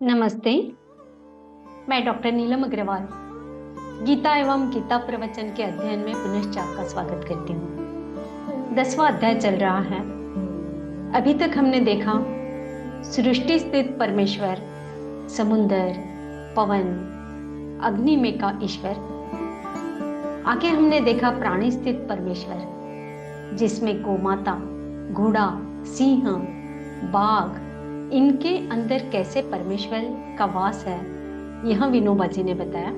नमस्ते। मैं डॉक्टर नीलम अग्रवाल गीता एवं गीता प्रवचन के अध्ययन में पुनश्च आपका स्वागत करती हूँ। 10वां अध्याय चल रहा है। अभी तक हमने देखा सृष्टि स्थित परमेश्वर, समुंदर, पवन, अग्नि में का ईश्वर। आगे हमने देखा प्राणी स्थित परमेश्वर, जिसमें गोमाता, घोड़ा, सिंह, बाघ, इनके अंदर कैसे परमेश्वर का वास है, यह विनोबा जी ने बताया।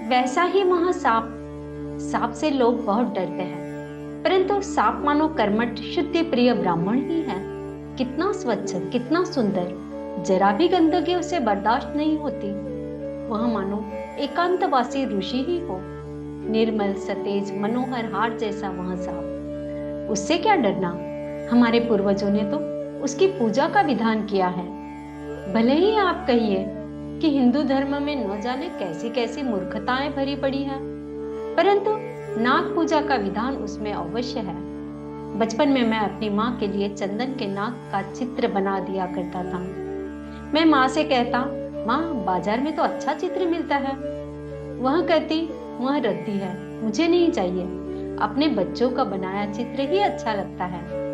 वैसा ही वहां सांप से लोग बहुत डरते हैं, परंतु सांप मानो कर्मठ शुद्ध प्रिय ब्राह्मण ही है। कितना स्वच्छ, कितना सुंदर, जरा भी गंदगी उसे बर्दाश्त नहीं होती। वह मानो एकांतवासी ऋषि ही हो। निर्मल, सतेज, मनोहर हार जैसा वह सांप, उससे क्या डरना। हमारे पूर्वजों ने तो उसकी पूजा का विधान किया है। भले ही आप कहिए कि हिंदू धर्म में न जाने कैसी कैसी मूर्खताएं भरी पड़ी है, परंतु नाग पूजा का विधान उसमें अवश्य है। बचपन में मैं अपनी माँ के लिए चंदन के नाग का चित्र बना दिया करता था। मैं माँ से कहता, माँ बाजार में तो अच्छा चित्र मिलता है। वह कहती, वह रद्दी है, मुझे नहीं चाहिए, अपने बच्चों का बनाया चित्र ही अच्छा लगता है।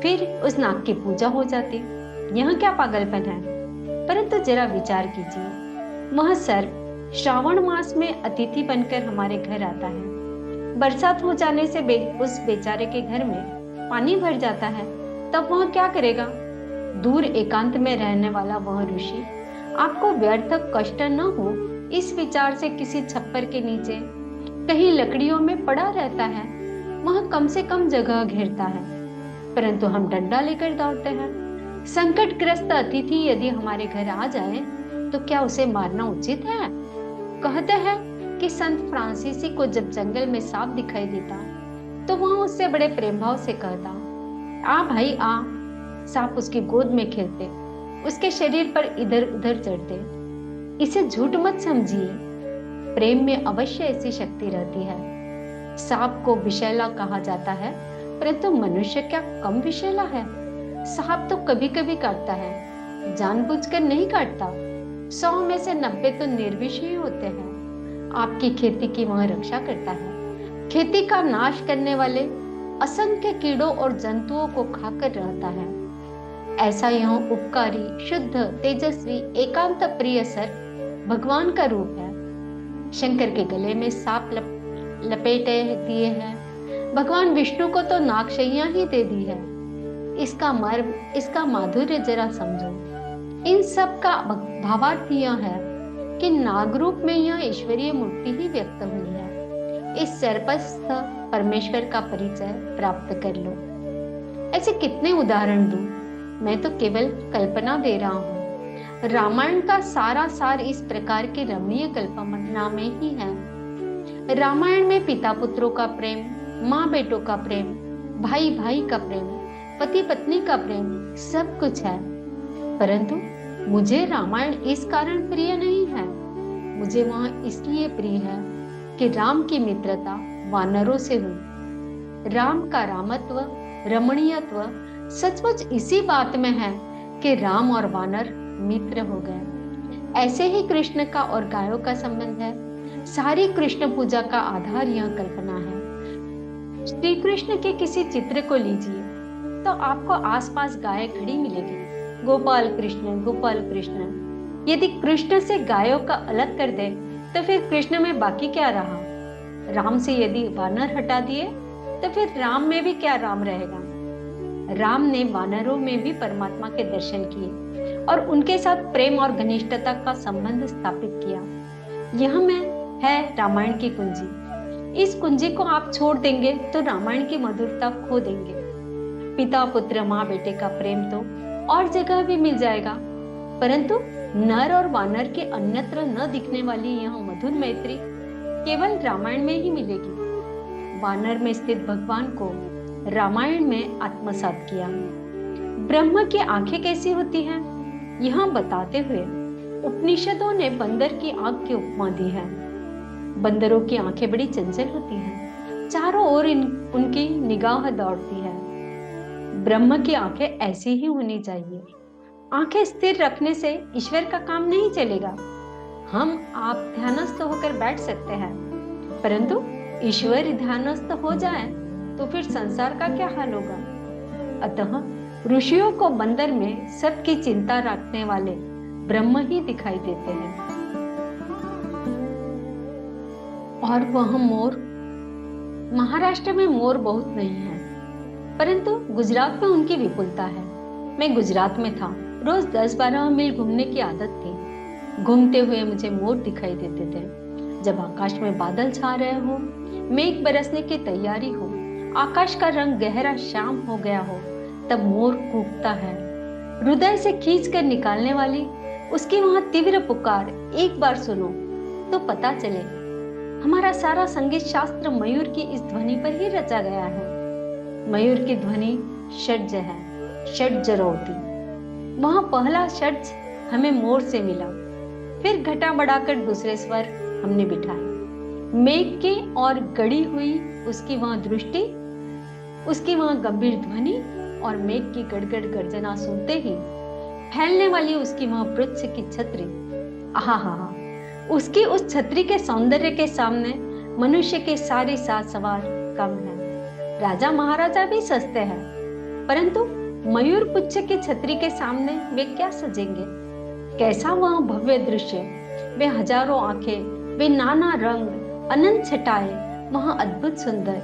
फिर उस नाग की पूजा हो जाती। यह क्या पागलपन है। परंतु जरा विचार कीजिए, वह सर्प श्रावण मास में अतिथि बनकर हमारे घर आता है। बरसात हो जाने से उस बेचारे के घर में पानी भर जाता है, तब वह क्या करेगा। दूर एकांत में रहने वाला वह ऋषि आपको व्यर्थ कष्ट न हो इस विचार से किसी छप्पर के नीचे कहीं लकड़ियों में पड़ा रहता है। वह कम से कम जगह घेरता है, परंतु हम डंडा लेकर दौड़ते हैं। संकटग्रस्त अतिथि यदि हमारे घर आ जाए तो क्या उसे मारना उचित है। कहते हैं कि संत फ्रांसीसी को जब जंगल में सांप दिखाई देता तो वह उससे बड़े प्रेम भाव से कहता, आ भाई आ। सांप उसकी गोद में खेलते, उसके शरीर पर इधर उधर चढ़ते। इसे झूठ मत समझिए, प्रेम में अवश्य ऐसी शक्ति रहती है। सांप को विषैला कहा जाता है, परंतु मनुष्य क्या कम विषैला है। सांप तो कभी कभी काटता है, जानबूझकर नहीं काटता। 100 में से 90 तो निर्विष ही होते हैं। आपकी खेती की वह रक्षा करता है, खेती का नाश करने वाले असंख्य कीड़ों और जंतुओं को खाकर रहता है। ऐसा यह उपकारी, शुद्ध, तेजस्वी, एकांत प्रिय सर्प भगवान का रूप है। शंकर के गले में सांप लपेटे दिए हैं। भगवान विष्णु को तो नागशैया ही दे दी है। इसका मर्म, इसका माधुर्य जरा समझो। इन सब का भावार्थ यह है कि नाग रूप में यह ईश्वरीय मूर्ति ही व्यक्त हुई है। इस सर्पस्थ परमेश्वर का परिचय प्राप्त कर लो। ऐसे कितने उदाहरण दूं, मैं तो केवल कल्पना दे रहा हूँ। रामायण का सारा सार इस प्रकार की रमणीय कल्पना में ही है। रामायण में पिता पुत्रों का प्रेम, माँ बेटों का प्रेम, भाई भाई का प्रेम, पति पत्नी का प्रेम, सब कुछ है। परंतु मुझे रामायण इस कारण प्रिय नहीं है। मुझे वह इसलिए प्रिय है कि राम की मित्रता वानरों से हुई। राम का रामत्व, रमणीयत्व सचमुच इसी बात में है कि राम और वानर मित्र हो गए। ऐसे ही कृष्ण का और गायों का संबंध है। सारी कृष्ण पूजा का आधार यह कल्पना है। श्री कृष्ण के किसी चित्र को लीजिए तो आपको आसपास गायें खड़ी मिलेगी। गोपाल कृष्ण, गोपाल कृष्ण। यदि कृष्ण से गायों का अलग कर दे तो फिर कृष्ण में बाकी क्या रहा। राम से यदि वानर हटा दिए तो फिर राम में भी क्या राम रहेगा। राम ने वानरों में भी परमात्मा के दर्शन किए और उनके साथ प्रेम और घनिष्ठता का संबंध स्थापित किया। यह में है रामायण की कुंजी। इस कुंजी को आप छोड़ देंगे तो रामायण की मधुरता खो देंगे। पिता पुत्र, माँ बेटे का प्रेम तो और जगह भी मिल जाएगा, परंतु नर और वानर के अन्यत्र न दिखने वाली यह मधुर मैत्री केवल रामायण में ही मिलेगी। वानर में स्थित भगवान को रामायण में आत्मसात किया। ब्रह्म की आंखें कैसी होती हैं, यह बताते हुए उपनिषदों ने बंदर की आंख की उपमा दी है। बंदरों की आंखें बड़ी चंचल होती हैं, चारों ओर उनकी निगाह दौड़ती है। ब्रह्म की आंखें ऐसी ही होनी चाहिए। आंखें स्थिर रखने से ईश्वर का काम नहीं चलेगा। हम आप ध्यानस्थ होकर बैठ सकते हैं, परंतु ईश्वर ध्यानस्थ हो जाए तो फिर संसार का क्या हाल होगा। अतः ऋषियों को बंदर में सबकी चिंता रखने वाले ब्रह्म ही दिखाई देते हैं। और वह मोर, महाराष्ट्र में मोर बहुत नहीं है, परंतु गुजरात में उनकी विपुलता है। मैं गुजरात में था, रोज 10-12 मील घूमने की आदत थी। घूमते हुए मुझे मोर दिखाई देते थे। जब आकाश में बादल छा रहे हो, मेघ बरसने की तैयारी हो, आकाश का रंग गहरा शाम हो गया हो, तब मोर कूकता है। हृदय से खींच कर निकालने वाली उसकी वहां तीव्र पुकार एक बार सुनो तो पता चले हमारा सारा संगीत शास्त्र मयूर की इस ध्वनि पर ही रचा गया है। मयूर की ध्वनि षड्ज है, षड्जरौती। वहां पहला षड्ज हमें मोर से मिला, फिर घटा बढ़ाकर दूसरे स्वर हमने बिठाए। मेघ की और गड़ी हुई उसकी वहां दृष्टि, उसकी वहां गंभीर ध्वनि और मेघ की गड़गड़ गर्जना सुनते ही फैलने वाली उसकी वहां वृक्ष की छतरी, आहा हा, उसकी उस छतरी के सौंदर्य के सामने मनुष्य के सारे साज सवार कम है। राजा महाराजा भी सस्ते हैं, परंतु मयूर पुच्छ की छतरी के सामने वे क्या सजेंगे। कैसा वह भव्य दृश्य, वे हजारों आंखें, वे नाना रंग, अनंत छटाएं, वहां अद्भुत सुंदर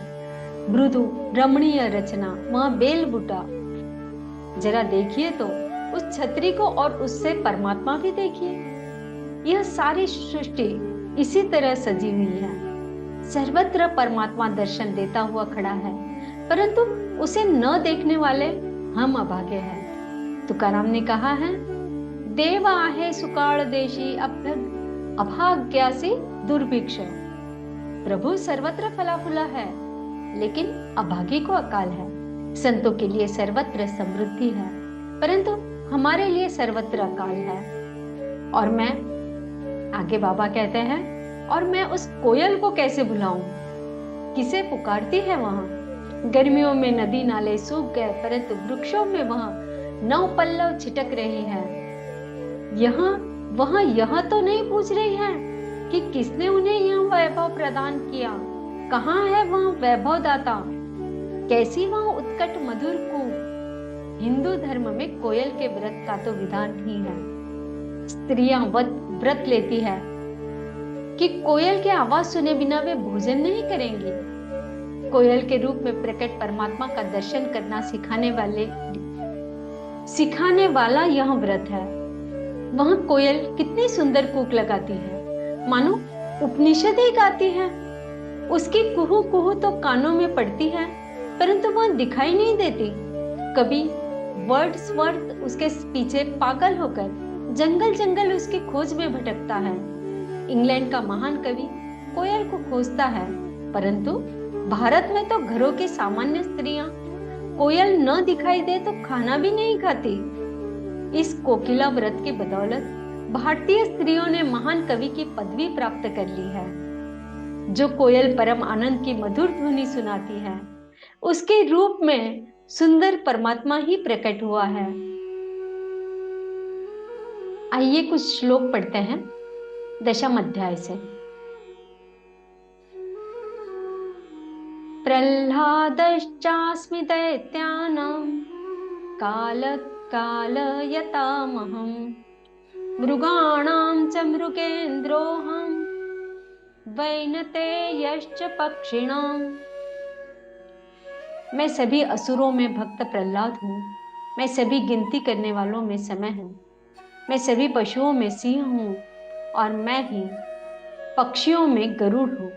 मृदु रमणीय रचना, वहां बेल बूटा। जरा देखिए तो उस छतरी को और उससे परमात्मा भी देखिए। यह सारी सृष्टि इसी तरह सजी हुई है। सर्वत्र परमात्मा दर्शन देता हुआ खड़ा है, परंतु उसे न देखने वाले हम अभागे हैं। तुकाराम ने कहा है, देव आहे सुकाळ देशी अभाग्यासी दुर्भिक्ष। प्रभु सर्वत्र फला फूला है, लेकिन अभागी को अकाल है। संतों के लिए सर्वत्र समृद्धि है, परंतु हमारे लिए सर्वत्र अकाल है। और मैं, आगे बाबा कहते हैं, और मैं उस कोयल को कैसे भुलाऊं, किसे पुकारती है वहां। गर्मियों में नदी नाले सूख गए, परंतु वृक्षों में वहां नौ पल्लव छिटक रही है। यहाँ वहां यह तो नहीं पूछ रही है कि किसने उन्हें यह वैभव प्रदान किया, कहाँ है वह वैभव दाता, कैसी वह उत्कट मधुर कूक। हिंदू धर्म में कोयल के व्रत का तो विधान ही है। स्त्रियां व्रत लेती है कि कोयल के आवाज सुने बिना वे भोजन नहीं करेंगी। कोयल के रूप में प्रकट परमात्मा का दर्शन करना सिखाने वाला यह व्रत है। वह कोयल कितनी सुंदर कूक लगाती है, मानो उपनिषद ही गाती है। उसकी कुहू कुहू तो कानों में पड़ती है, परंतु वह दिखाई नहीं देती। कभी वर्ड्सवर्थ उसके पीछे पागल होकर जंगल जंगल उसकी खोज में भटकता है। इंग्लैंड का महान कवि कोयल को खोजता है, परंतु भारत में तो घरों की सामान्य स्त्रियां कोयल न दिखाई दे तो खाना भी नहीं खाती। इस कोकिला व्रत की बदौलत भारतीय स्त्रियों ने महान कवि की पदवी प्राप्त कर ली है। जो कोयल परम आनंद की मधुर ध्वनि सुनाती है, उसके रूप में सुंदर परमात्मा ही प्रकट हुआ है। आइए कुछ श्लोक पढ़ते हैं दशम अध्याय से। प्रह्लादश्चास्मि दैत्यानां कालयतामहं मृगाणां च मृगेन्द्रोऽहं वैनतेयश्च पक्षिणां। मैं सभी असुरों में भक्त प्रहलाद हूँ। मैं सभी गिनती करने वालों में समय हूँ। मैं सभी पशुओं में सिंह हूँ और मैं ही पक्षियों में गरुड़ हूँ।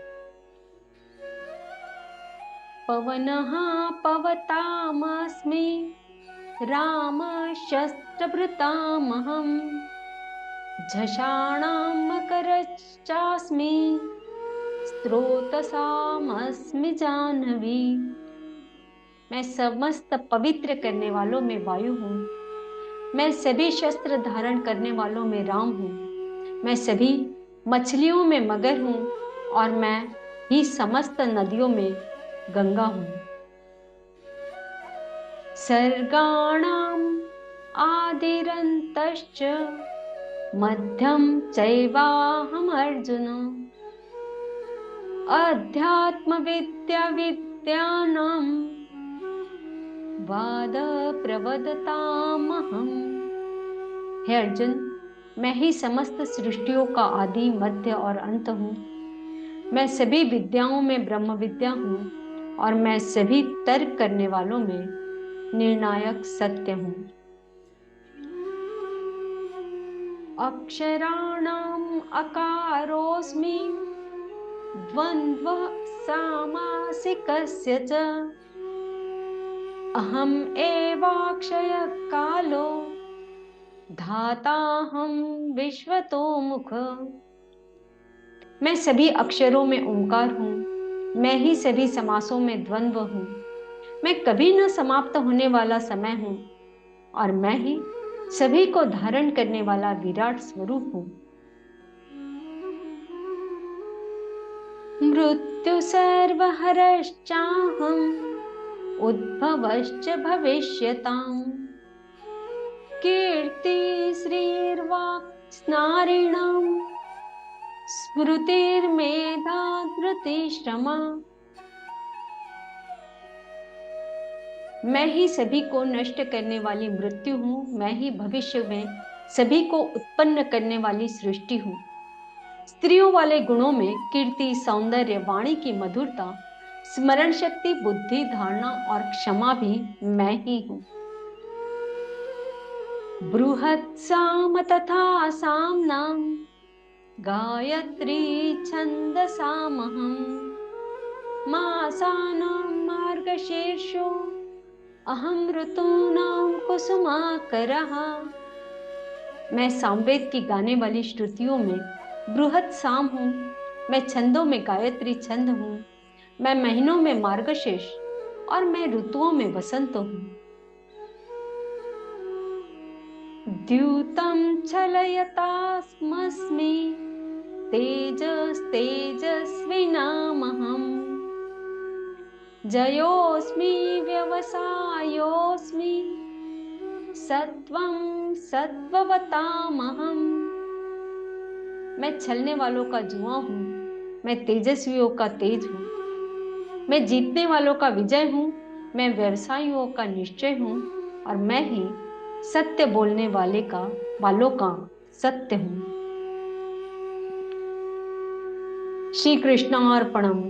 पवनः पवतामस्मि राम शस्त्रभृतामहं झषाणां मकरश्चास्मि स्रोतसामस्मि जाह्नवी। मैं समस्त पवित्र करने वालों में वायु हूँ। मैं सभी शस्त्र धारण करने वालों में राम हूँ। मैं सभी मछलियों में मगर हूँ और मैं ही समस्त नदियों में गंगा हूँ। सर्गाणाम आदिरन्तश्च मध्यं चैवाहम् अर्जुन। अध्यात्मविद्या विद्यानां वाद प्रवदतामहम्। हे अर्जुन, मैं ही समस्त सृष्टियों का आदि, मध्य और अंत हूँ। मैं सभी विद्याओं में ब्रह्म विद्या हूँ और मैं सभी तर्क करने वालों में निर्णायक सत्य हूँ। अक्षराणाम् अकारोऽस्मि द्वन्द्वः सामासिकस्य च। अहम् एवाक्षयः कालो धाताहं विश्वतो मुख। मैं सभी अक्षरों में ओंकार हूँ, मैं ही सभी समासों में द्वंद्व हूँ, मैं कभी न समाप्त होने वाला समय हूँ और मैं ही सभी को धारण करने वाला विराट स्वरूप हूँ। मृत्यु सर्वहरश्चाहम् उद्भवश्च भविष्यताम्। कीर्ति श्रीर्वाक् स्नारिणाम् स्मृतिर्मेधा धृतिश्रमा। मैं ही सभी को नष्ट करने वाली मृत्यु हूँ, मैं ही भविष्य में सभी को उत्पन्न करने वाली सृष्टि हूँ। स्त्रियों वाले गुणों में कीर्ति, सौंदर्य, वाणी की मधुरता, स्मरण शक्ति, बुद्धि, धारणा और क्षमा भी मैं ही हूँ। बृहत् साम तथा साम्नां गायत्री छन्दसामहम्। मासानां मार्गशीर्षो अहम ऋतूनां कुसुमाकरः। मैं सामवेद की गाने वाली श्रुतियों में बृहत् साम हूँ, मैं छंदों में गायत्री छंद हूँ, मैं महीनों में मार्गशीर्ष और मैं ऋतुओं में वसंत हूँ। द्यूतं छलयतास्मस्मि तेजस्तेजस्विनामहम्। जयोऽस्मि व्यवसायोऽस्मि सत्वं सत्ववतामहम्। मैं छलने वालों का जुआ हूँ, मैं तेजस्वियों का तेज हूँ, मैं जीतने वालों का विजय हूँ, मैं व्यवसायियों का निश्चय हूँ और मैं ही सत्य बोलने वालों का सत्य हूँ। श्री कृष्णार्पणम।